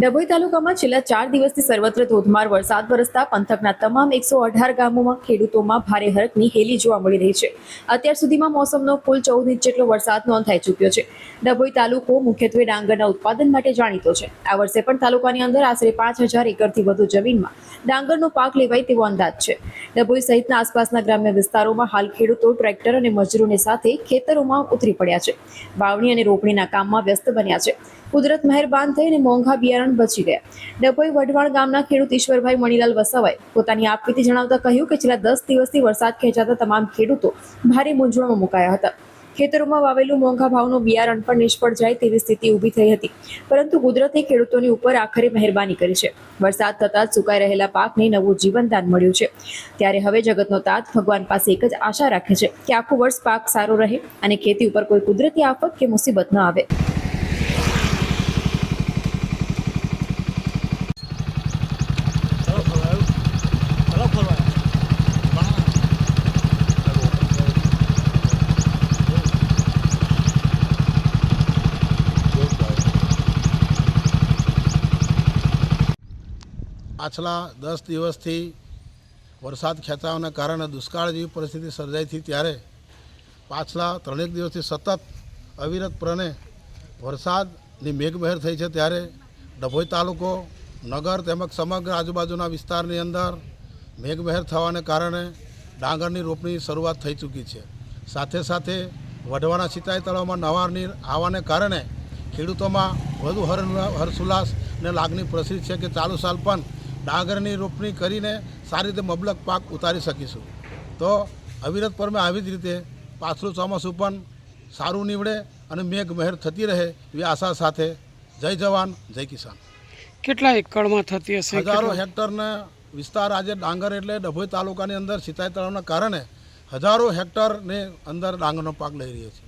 ડભોઈ તાલુકામાં છેલ્લા 4 દિવસથી સર્વત્ર ધોધમાર વરસાદ વરસતા પંથકના તમામ 118 ગામોમાં ખેડૂતોમાં ભારે હરખની હેલી જોવા મળી રહી છે. અત્યાર સુધીમાં મોસમનો કુલ 14 ઇંચ જેટલો વરસાદ નોંધાઈ ચૂક્યો છે. ડભોઈ તાલુકો મુખ્યત્વે ડાંગરના ઉત્પાદન માટે જાણીતો છે. આ વર્ષે પણ તાલુકાની અંદર આશરે 5000 એકરથી વધુ જમીનમાં ડાંગરનો પાક લેવાય તેવો અંદાજ છે. ડભોઈ સહિતના આસપાસના ગ્રામ્ય વિસ્તારોમાં હાલ ખેડૂતો ટ્રેક્ટર અને મજૂરોની સાથે ખેતરોમાં ઉતરી પડ્યા છે. વાવણી અને રોપણીના કામમાં વ્યસ્ત બન્યા છે. કુદરત મહેરબાન થઈને મોંઘા બિયારણ બચી ગયા. ડભોઈ વઢવાણ ગામના ખેડૂત ઈશ્વરભાઈ મણીલાલ વસાવાએ પોતાની આપવીતી જણાવતા કહ્યું કે છેલ્લા 10 દિવસથી વરસાદ ખેંચાતા તમામ ખેડૂતો ભારે મૂંઝવણમાં મુકાયા હતા. ખેતરોમાં વાવેલું મોંઘા ભાવનું બિયારણ પણ નિષ્ફળ જાય તેવી સ્થિતિ ઊભી થઈ હતી, પરંતુ કુદરતે ખેડૂતોની ઉપર આખરે મહેરબાની કરી છે. વરસાદ થતાં જ સુકાઈ રહેલા પાકને નવું જીવનદાન મળ્યું છે. ત્યારે હવે જગતનો તાત ભગવાન પાસે એક જ આશા રાખે છે કે આખું વર્ષ પાક સારો રહે અને ખેતી ઉપર કોઈ કુદરતી આફત કે મુસીબત ન આવે. પાછલા 10 દિવસથી વરસાદ ખેંચાવાના કારણે દુષ્કાળ જેવી પરિસ્થિતિ સર્જાઈ હતી. ત્યારે પાછલા 3 દિવસથી સતત અવિરતપણે વરસાદની મેઘમહેર થઈ છે. ત્યારે ડભોઈ તાલુકો, નગર તેમજ સમગ્ર આજુબાજુના વિસ્તારની અંદર મેઘમહેર થવાને કારણે ડાંગરની રોપણી શરૂઆત થઈ ચૂકી છે. સાથે સાથે વઢવાના સિંચાઈ તળાવમાં નવા નીર આવવાને કારણે ખેડૂતોમાં વધુ હર્ષોલ્લાસ અને લાગણી પ્રસરી છે કે ચાલુ સાલ પણ ડાંગરની રોપણી કરીને સારી રીતે મબલક પાક ઉતારી શકીશું. તો અવિરતપણે આવી જ રીતે પાછલું ચોમાસું પણ સારું નીવડે અને મેઘમહેર થતી રહે એવી આશા સાથે જય જવાન જય કિસાન. કેટલા એકડમાં થતી હશે? હજારો હેક્ટરના વિસ્તાર આજે ડાંગર એટલે ડભોઈ તાલુકાની અંદર સિંચાઈ તળાવના કારણે હજારો હેક્ટરની અંદર ડાંગરનો પાક લઈ રહ્યો છે.